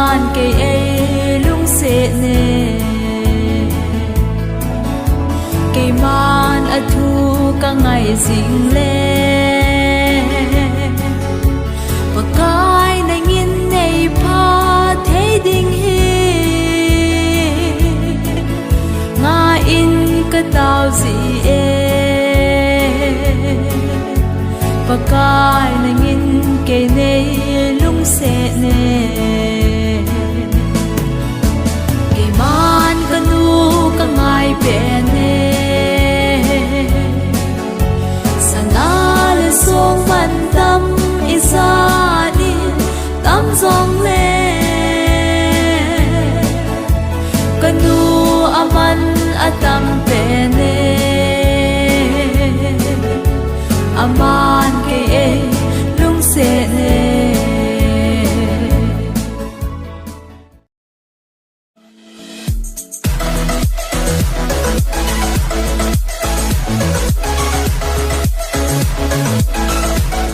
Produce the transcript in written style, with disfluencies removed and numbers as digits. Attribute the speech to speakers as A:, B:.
A: man cây ấy lung sẽ nè cây man ở thu cả ngày dịnh lên và cái này nhìn này pa thấy đình hi nga in cái tao gì và cái này nhìn cây này lung sẽ nè cây man cái nu cả ngày bên nè